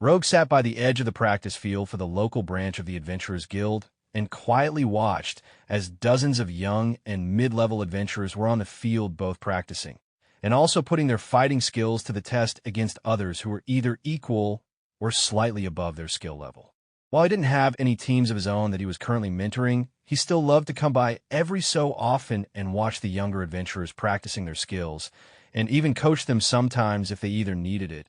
Rogue sat by the edge of the practice field for the local branch of the Adventurers Guild and quietly watched as dozens of young and mid-level adventurers were on the field both practicing and also putting their fighting skills to the test against others who were either equal or slightly above their skill level. While he didn't have any teams of his own that he was currently mentoring, he still loved to come by every so often and watch the younger adventurers practicing their skills, and even coach them sometimes if they either needed it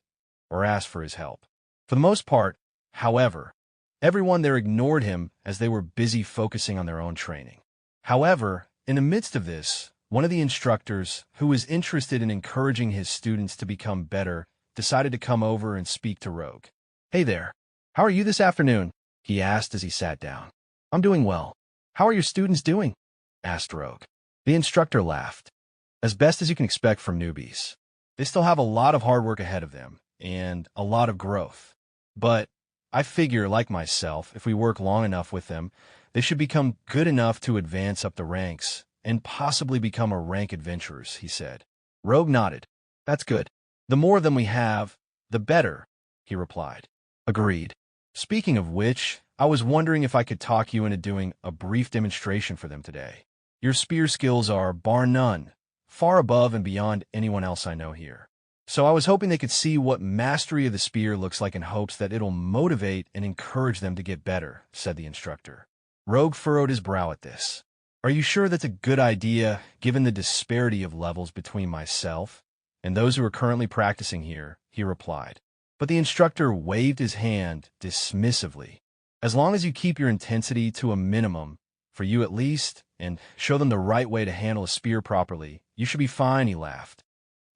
or asked for his help. For the most part, however, everyone there ignored him as they were busy focusing on their own training. However, in the midst of this, one of the instructors, who was interested in encouraging his students to become better, decided to come over and speak to Rogue. "Hey there, how are you this afternoon?" he asked as he sat down. "I'm doing well. How are your students doing?" asked Rogue. The instructor laughed. "As best as you can expect from newbies. They still have a lot of hard work ahead of them and a lot of growth. But I figure, like myself, if we work long enough with them, they should become good enough to advance up the ranks and possibly become a rank adventurers," he said. Rogue nodded. "That's good. The more of them we have, the better," he replied. "Agreed. Speaking of which, I was wondering if I could talk you into doing a brief demonstration for them today. Your spear skills are, bar none, far above and beyond anyone else I know here. So I was hoping they could see what mastery of the spear looks like in hopes that it'll motivate and encourage them to get better," said the instructor. Rogue furrowed his brow at this. "Are you sure that's a good idea, given the disparity of levels between myself and those who are currently practicing here?" he replied. But the instructor waved his hand dismissively. "As long as you keep your intensity to a minimum, for you at least, and show them the right way to handle a spear properly, you should be fine," he laughed.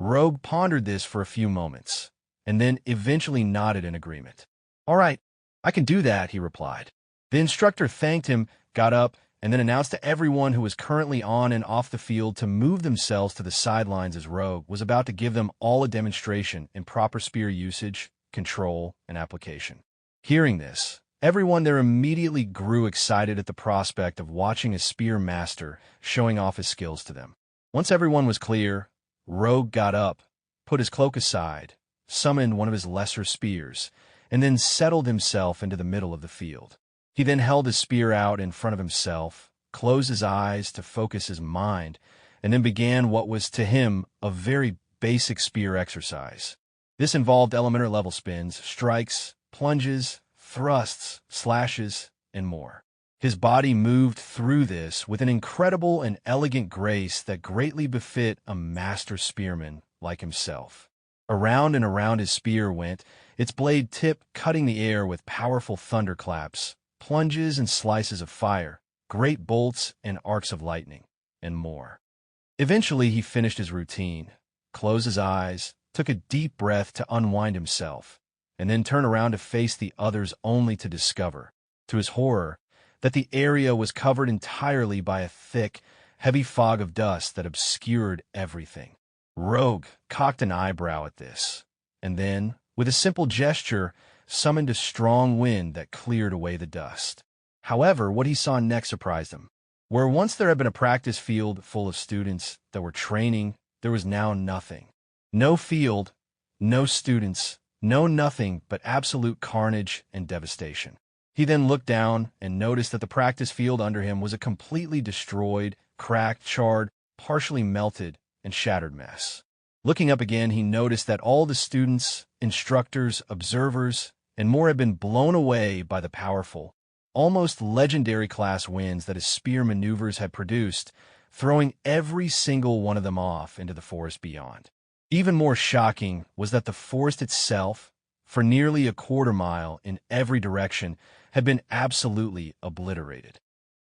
Rogue pondered this for a few moments, and then eventually nodded in agreement. "All right, I can do that," he replied. The instructor thanked him, got up, and then announced to everyone who was currently on and off the field to move themselves to the sidelines as Rogue was about to give them all a demonstration in proper spear usage, control, and application. Hearing this, everyone there immediately grew excited at the prospect of watching a spear master showing off his skills to them. Once everyone was clear, Rogue got up, put his cloak aside, summoned one of his lesser spears, and then settled himself into the middle of the field. He then held his spear out in front of himself, closed his eyes to focus his mind, and then began what was to him a very basic spear exercise. This involved elemental level spins, strikes, plunges, thrusts, slashes, and more. His body moved through this with an incredible and elegant grace that greatly befit a master spearman like himself. Around and around his spear went, its blade tip cutting the air with powerful thunderclaps, plunges and slices of fire, great bolts and arcs of lightning, and more. Eventually he finished his routine, closed his eyes, took a deep breath to unwind himself, and then turned around to face the others only to discover, to his horror, that the area was covered entirely by a thick, heavy fog of dust that obscured everything. Rogue cocked an eyebrow at this, and then, with a simple gesture, summoned a strong wind that cleared away the dust. However, what he saw next surprised him. Where once there had been a practice field full of students that were training, there was now nothing. No field, no students, no nothing but absolute carnage and devastation. He then looked down and noticed that the practice field under him was a completely destroyed, cracked, charred, partially melted, and shattered mess. Looking up again, he noticed that all the students, instructors, observers, and more had been blown away by the powerful, almost legendary class winds that his spear maneuvers had produced, throwing every single one of them off into the forest beyond. Even more shocking was that the forest itself, for nearly a quarter mile in every direction, had been absolutely obliterated.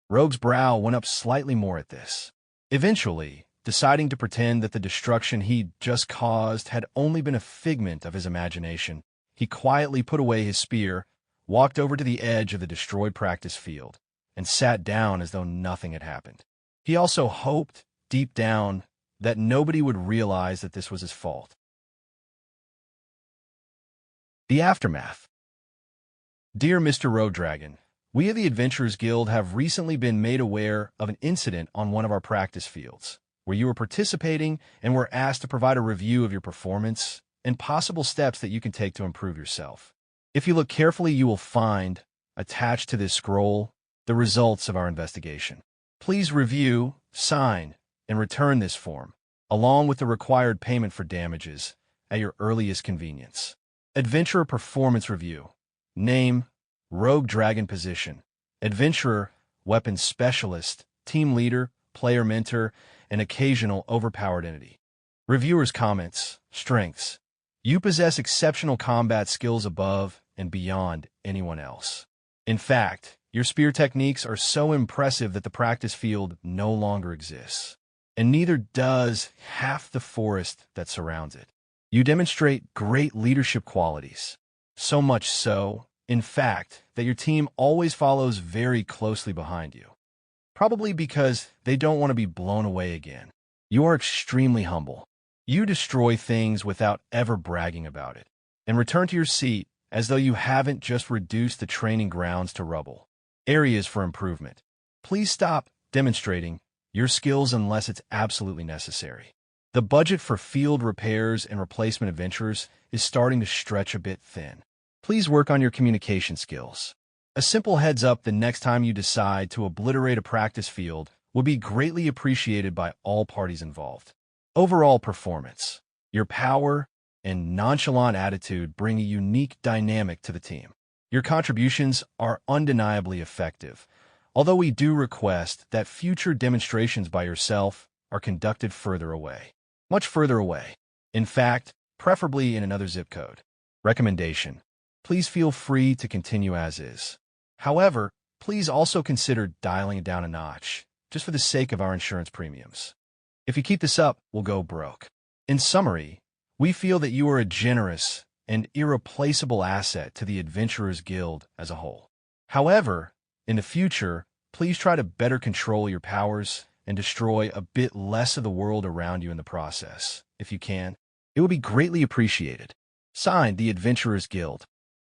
Rogue's brow went up slightly more at this. Eventually, deciding to pretend that the destruction he'd just caused had only been a figment of his imagination, he quietly put away his spear, walked over to the edge of the destroyed practice field, and sat down as though nothing had happened. He also hoped, deep down, that nobody would realize that this was his fault. The aftermath. Dear Mr. Rogue Dragon, we of the Adventurers Guild have recently been made aware of an incident on one of our practice fields, where you were participating and were asked to provide a review of your performance and possible steps that you can take to improve yourself. If you look carefully, you will find, attached to this scroll, the results of our investigation. Please review, sign, and return this form, along with the required payment for damages, at your earliest convenience. Adventurer Performance Review. Name: Rogue Dragon. Position: Adventurer, Weapons Specialist, Team Leader, Player Mentor, and occasional overpowered entity. Reviewer's comments: Strengths: You possess exceptional combat skills above and beyond anyone else. In fact, your spear techniques are so impressive that the practice field no longer exists, and neither does half the forest that surrounds it. You demonstrate great leadership qualities, so much so, in fact, that your team always follows very closely behind you, probably because they don't want to be blown away again. You are extremely humble. You destroy things without ever bragging about it, and return to your seat as though you haven't just reduced the training grounds to rubble. Areas for improvement. Please stop demonstrating your skills unless it's absolutely necessary. The budget for field repairs and replacement adventurers is starting to stretch a bit thin. Please work on your communication skills. A simple heads up the next time you decide to obliterate a practice field would be greatly appreciated by all parties involved. Overall performance. Your power and nonchalant attitude bring a unique dynamic to the team. Your contributions are undeniably effective, although we do request that future demonstrations by yourself are conducted further away. Much further away. In fact, preferably in another zip code. Recommendation: Please feel free to continue as is. However, please also consider dialing it down a notch, just for the sake of our insurance premiums. If you keep this up, we'll go broke. In summary, we feel that you are a generous and irreplaceable asset to the Adventurers Guild as a whole. However, in the future, please try to better control your powers and destroy a bit less of the world around you in the process. If you can, it would be greatly appreciated. Signed, the Adventurers Guild.